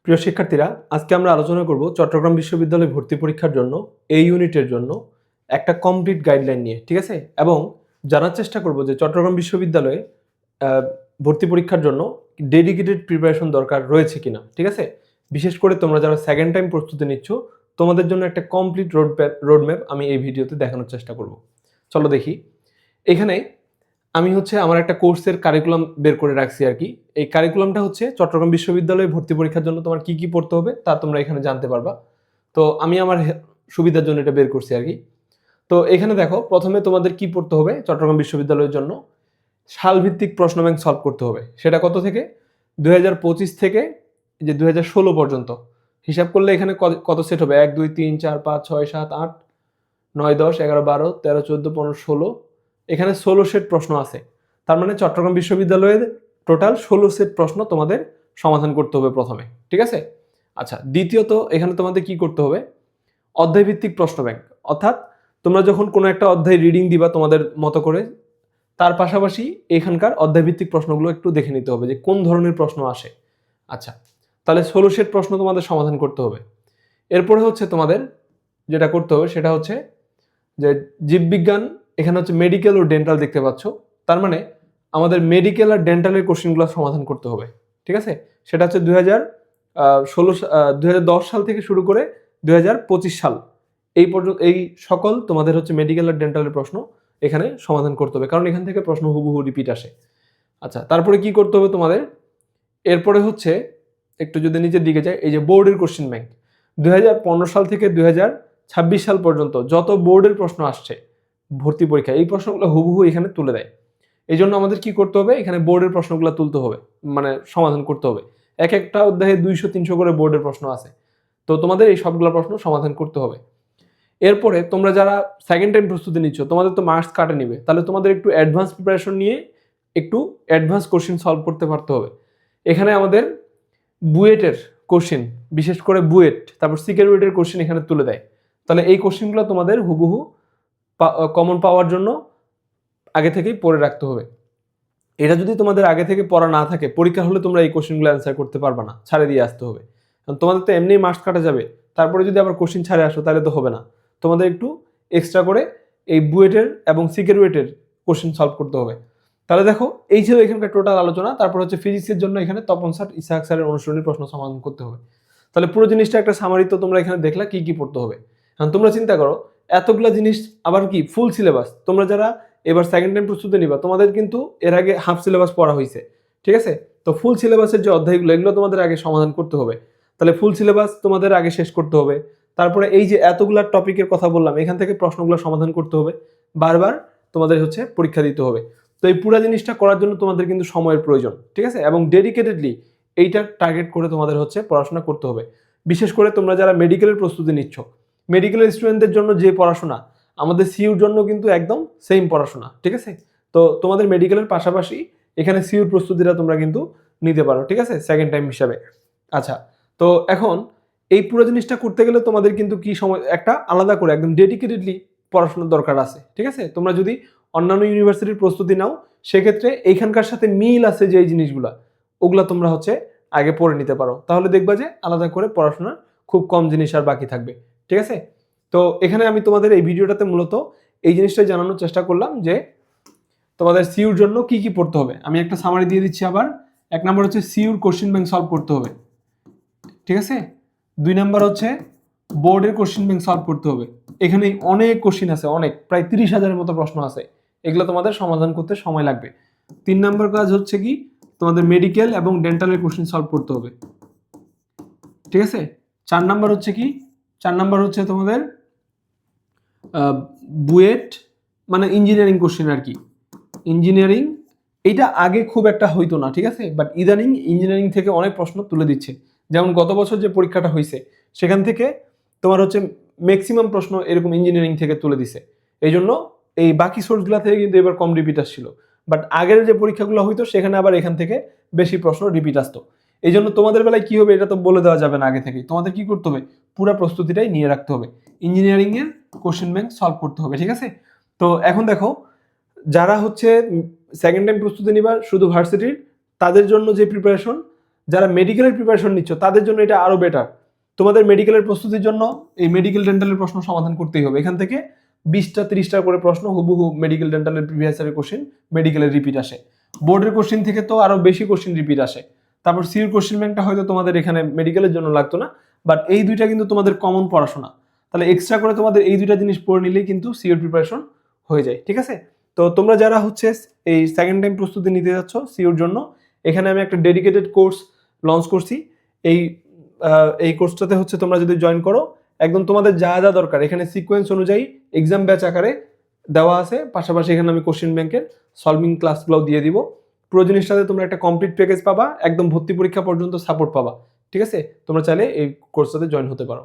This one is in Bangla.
প্রিয় শিক্ষার্থীরা, আজকে আমরা আলোচনা করব চট্টগ্রাম বিশ্ববিদ্যালয়ে ভর্তি পরীক্ষার জন্য এই ইউনিটের জন্য একটা কমপ্লিট গাইডলাইন নিয়ে, ঠিক আছে? এবং জানার চেষ্টা করব যে চট্টগ্রাম বিশ্ববিদ্যালয়ে ভর্তি পরীক্ষার জন্য ডেডিকেটেড প্রিপারেশন দরকার রয়েছে কিনা, ঠিক আছে? বিশেষ করে তোমরা যারা সেকেন্ড টাইম প্রস্তুতি নিচ্ছ, তোমাদের জন্য একটা কমপ্লিট রোডম্যাপ আমি এই ভিডিওতে দেখানোর চেষ্টা করব। চলো দেখি। এখানে আমি আমার একটা কোর্সের কারিকুলাম বের করে রাখছি আর কি। এই কারিকুলামটা হচ্ছে চট্টগ্রাম বিশ্ববিদ্যালয়ে ভর্তি পরীক্ষার জন্য তোমার কি কি পড়তে হবে তা তোমরা এখানে জানতে পারবা। তো আমি আমার সুবিধার জন্য এটা বের করছি আর কি। তো এখানে দেখো, প্রথমে তোমাদের কি পড়তে হবে চট্টগ্রাম বিশ্ববিদ্যালয়ের জন্য, সালভিত্তিক প্রশ্ন ব্যাংক সলভ করতে হবে। সেটা কত থেকে? 2025 থেকে যে 2016 পর্যন্ত হিসাব করলে এখানে কত সেট হবে? 1 2 3 4 5 6 7 8 9 10 11 12 13 14 15 16, এখানে 16 সেট প্রশ্ন আছে। তার মানে চট্টগ্রাম বিশ্ববিদ্যালয়ের টোটাল 16 সেট প্রশ্ন তোমাদের সমাধান করতে হবে প্রথমে, ঠিক আছে? আচ্ছা, দ্বিতীয়ত এখানে তোমাদের কি করতে হবে? অধ্যায়ভিত্তিক প্রশ্ন ব্যাংক। অর্থাৎ তোমরা যখন কোনো একটা অধ্যায় রিডিং দিবা তোমাদের মতো করে, তার পাশাপাশি এখানকার অধ্যায়ভিত্তিক প্রশ্নগুলো একটু দেখে নিতে হবে যে কোন ধরনের প্রশ্ন আসে। আচ্ছা, তাহলে 16 সেট প্রশ্ন তোমাদের সমাধান করতে হবে। এরপরে তোমাদের যেটা করতে হবে সেটা হচ্ছে যে জীববিজ্ঞান, এখানে মেডিকেল ও ডেন্টাল দেখতে পাচ্ছ। তার মানে আমাদের মেডিকেল আর ডেন্টালের কোশ্চেনগুলো সমাধান করতে হবে, ঠিক আছে? সেটা হচ্ছে 2010 সাল থেকে শুরু করে 2025 সাল এই পর্যন্ত এই সকল তোমাদের মেডিকেল আর ডেন্টালের প্রশ্ন এখানে সমাধান করতে হবে, কারণ এখান থেকে প্রশ্ন হুবহু রিপিট আসে। আচ্ছা, তারপরে কি করতে হবে তোমাদের? এরপরে একটু যদি নিচের দিকে যায়, এই যে বোর্ডের কোশ্চেন ব্যাংক 2015 সাল থেকে 2026 সাল পর্যন্ত যত বোর্ডের প্রশ্ন আসছে ভর্তি পরীক্ষা, এই প্রশ্নগুলো হুবহু এখানে তুলে দেয়। এই জন্য আমাদের কি করতে হবে? এখানে বোর্ডের প্রশ্নগুলো তুলতে হবে, মানে সমাধান করতে হবে। এক একটা অধ্যায়ে 200-300 করে বোর্ডের প্রশ্ন আছে, তো তোমাদের এই সবগুলো প্রশ্ন সমাধান করতে হবে। এরপরে তোমরা যারা সেকেন্ড টাইম প্রস্তুতি নিচ্ছ, তোমাদের তো মার্কস কাটে নিবে, তাহলে তোমাদের একটু অ্যাডভান্স প্রিপারেশন নিয়ে একটু অ্যাডভান্স কোশ্চেন সলভ করতে পারতে হবে। এখানে আমাদের বুয়েটের কোশ্চেন, বিশেষ করে বুয়েট, তারপর সিকিউরিটির কোশ্চেন এখানে তুলে দেয়। তাহলে এই কোশ্চেনগুলো তোমাদের হুবহু কমন পাওয়ার জন্য আগে থেকেই পড়ে রাখতে হবে। এটা যদি তোমাদের আগে থেকে পড়া না থাকে, পরীক্ষা হলে তোমরা এই কোশ্চেনগুলো অ্যান্সার করতে পারবে না, ছাড়ে দিয়ে আসতে হবে। কারণ তোমাদের তো এমনি মার্কস কাটা যাবে, তারপরে যদি আবার কোশ্চেন ছাড়ে আসো তাহলে তো হবে না। তোমাদের একটু এক্সট্রা করে এই বুয়েটের এবং সিকিউরিটির কোশ্চেন সলভ করতে হবে। তাহলে দেখো, এই ছিল এখানকার টোটাল আলোচনা। তারপর ফিজিক্সের জন্য এখানে তপন স্যার, ইসাহাক স্যারের অনুসরণের প্রশ্ন সমাধান করতে হবে। তাহলে পুরো জিনিসটা একটা সামারি তো তোমরা এখানে দেখলা কি কি পড়তে হবে। এখন তোমরা চিন্তা করো, এতগুলা জিনিস আবার কি ফুল সিলেবাস। তোমরা যারা এবার সেকেন্ড টাইম প্রস্তুতি নিবা, তোমাদের কিন্তু এর আগে হাফ সিলেবাস পড়া হয়েছে, ঠিক আছে? তো ফুল সিলেবাসের যে অধ্যায়গুলো, এগুলো তোমাদের আগে সমাধান করতে হবে। তাহলে ফুল সিলেবাস তোমাদের আগে শেষ করতে হবে। তারপরে এই যে এতগুলা টপিকের কথা বললাম, এখান থেকে প্রশ্নগুলো সমাধান করতে হবে, বারবার তোমাদের পরীক্ষা দিতে হবে। তো এই পুরো জিনিসটা করার জন্য তোমাদের কিন্তু সময়ের প্রয়োজন, ঠিক আছে? এবং ডেডিকেটেডলি এইটা টার্গেট করে তোমাদের পড়াশোনা করতে হবে। বিশেষ করে তোমরা যারা মেডিকেলের প্রস্তুতি নিচ্ছ, মেডিকেলের স্টুডেন্টদের জন্য যে পড়াশোনা, আমাদের সিইউর জন্য কিন্তু একদম সেম পড়াশোনা, ঠিক আছে? তো তোমাদের মেডিকেলের পাশাপাশি এখানে সিইউর প্রস্তুতিটা তোমরা কিন্তু নিতে পারো, ঠিক আছে, সেকেন্ড টাইম হিসাবে। আচ্ছা, তো এখন এই পুরো জিনিসটা করতে গেলে তোমাদের কিন্তু কি সময় একটা আলাদা করে একদম ডেডিকেটেডলি পড়াশোনার দরকার আছে, ঠিক আছে? তোমরা যদি অন্যান্য ইউনিভার্সিটির প্রস্তুতি নাও, সেক্ষেত্রে এইখানকার সাথে মিল আছে যে এই জিনিসগুলা, ওগুলা তোমরা আগে পড়ে নিতে পারো। তাহলে দেখবা যে আলাদা করে পড়াশোনার খুব কম জিনিস আর বাকি থাকবে, ঠিক আছে? তো এখানে আমি তোমাদের এই ভিডিওটাতে মূলত এই জিনিসটাই জানানোর চেষ্টা করলাম যে তোমাদের সিইউর জন্য কি কি পড়তে হবে। আমি একটা সামারি দিয়ে দিচ্ছি আবার। 1 নাম্বার সিইউর কোশ্চেন ব্যাংক সলভ করতে হবে, ঠিক আছে? 2 নাম্বার বোর্ডের কোশ্চেন ব্যাংক সলভ করতে হবে। এখানে অনেক কোশ্চেন আছে, অনেক, প্রায় 30,000-এর মতো প্রশ্ন আছে, এগুলো তোমাদের সমাধান করতে সময় লাগবে। 3 নাম্বার কাজ কি, তোমাদের মেডিকেল এবং ডেন্টালের কোশ্চেন সলভ করতে হবে, ঠিক আছে? 4 নাম্বার কি, 4 নাম্বার তোমাদের বুয়েট মানে ইঞ্জিনিয়ারিং কোশ্চেন আর কি। ইঞ্জিনিয়ারিং এইটা আগে খুব একটা হইতো না, ঠিক আছে? বাট ইদানিং ইঞ্জিনিয়ারিং থেকে অনেক প্রশ্ন তুলে দিচ্ছে। যেমন গত বছর যে পরীক্ষাটা হয়েছে, সেখান থেকে তোমার ম্যাক্সিমাম প্রশ্ন এরকম ইঞ্জিনিয়ারিং থেকে তুলে দিছে। এই জন্য এই বাকি সোর্সগুলো থেকে কিন্তু এবার কম রিপিট আসছিল। বাট আগের যে পরীক্ষাগুলো হইতো সেখানে আবার এখান থেকে বেশি প্রশ্ন রিপিট আসতো। এই জন্য তোমাদের বেলায় কি হবে এটা তো বলে দেওয়া যাবে না আগে থেকে। তোমাদের কি করতে হবে? পুরো প্রস্তুতিটাই নিয়ে রাখতে হবে, ইঞ্জিনিয়ারিং এর কোশ্চেন ব্যাংক সলভ করতে হবে, ঠিক আছে? তো এখন দেখো, যারা সেকেন্ড টাইম প্রস্তুতি নিবা শুধু ভার্সিটির, তাদের জন্য যে প্রিপারেশন, যারা মেডিকেলের প্রিপারেশন নিচ্ছ তাদের জন্য এটা আরো বেটার। তোমাদের মেডিকেলের প্রস্তুতির জন্য এই মেডিকেল ডেন্টালের প্রশ্ন সমাধান করতেই হবে। এখান থেকে 20টা 30টা করে প্রশ্ন হুবহু মেডিকেল ডেন্টালের প্রিভিয়াস ইয়ারের কোশ্চেন মেডিকেলের রিপিট আসে। বোর্ডের কোশ্চেন থেকে তো আরো বেশি কোশ্চেন রিপিট আসে। তারপর সিউর কোশ্চেন ব্যাংকটা হয়তো তোমাদের এখানে মেডিকেলের জন্য লাগতো না, বাট এই দুইটা কিন্তু তোমাদের কমন পড়াশোনা, তাহলে এক্সট্রা করে তোমাদের এই দুইটা জিনিস পড়ে নিলেই কিন্তু সিওর প্রিপারেশন হয়ে যায়। ঠিক আছে, তো তোমরা যারা হচ্ছে এই সেকেন্ড টাইম প্রস্তুতি নিতে যাচ্ছ সিওর জন্য, এখানে আমি একটা ডেডিকেটেড কোর্স লঞ্চ করছি। এই কোর্সটাতে হচ্ছে তোমরা যদি জয়েন করো, একদম তোমাদের যা যা দরকার এখানে সিকোয়েন্স অনুযায়ী এক্সাম ব্যাচ আকারে দেওয়া আছে, পাশাপাশি এখানে আমি কোশ্চেন ব্যাংকের সলভিং ক্লাসগুলো দিয়ে দিব। পুরো জিনিসটাতে তোমরা একটা কমপ্লিট প্যাকেজ পাবা, একদম ভর্তি পরীক্ষা পর্যন্ত সাপোর্ট পাবা। ঠিক আছে, তোমরা চাইলে এই কোর্সটাতে জয়েন হতে পারো।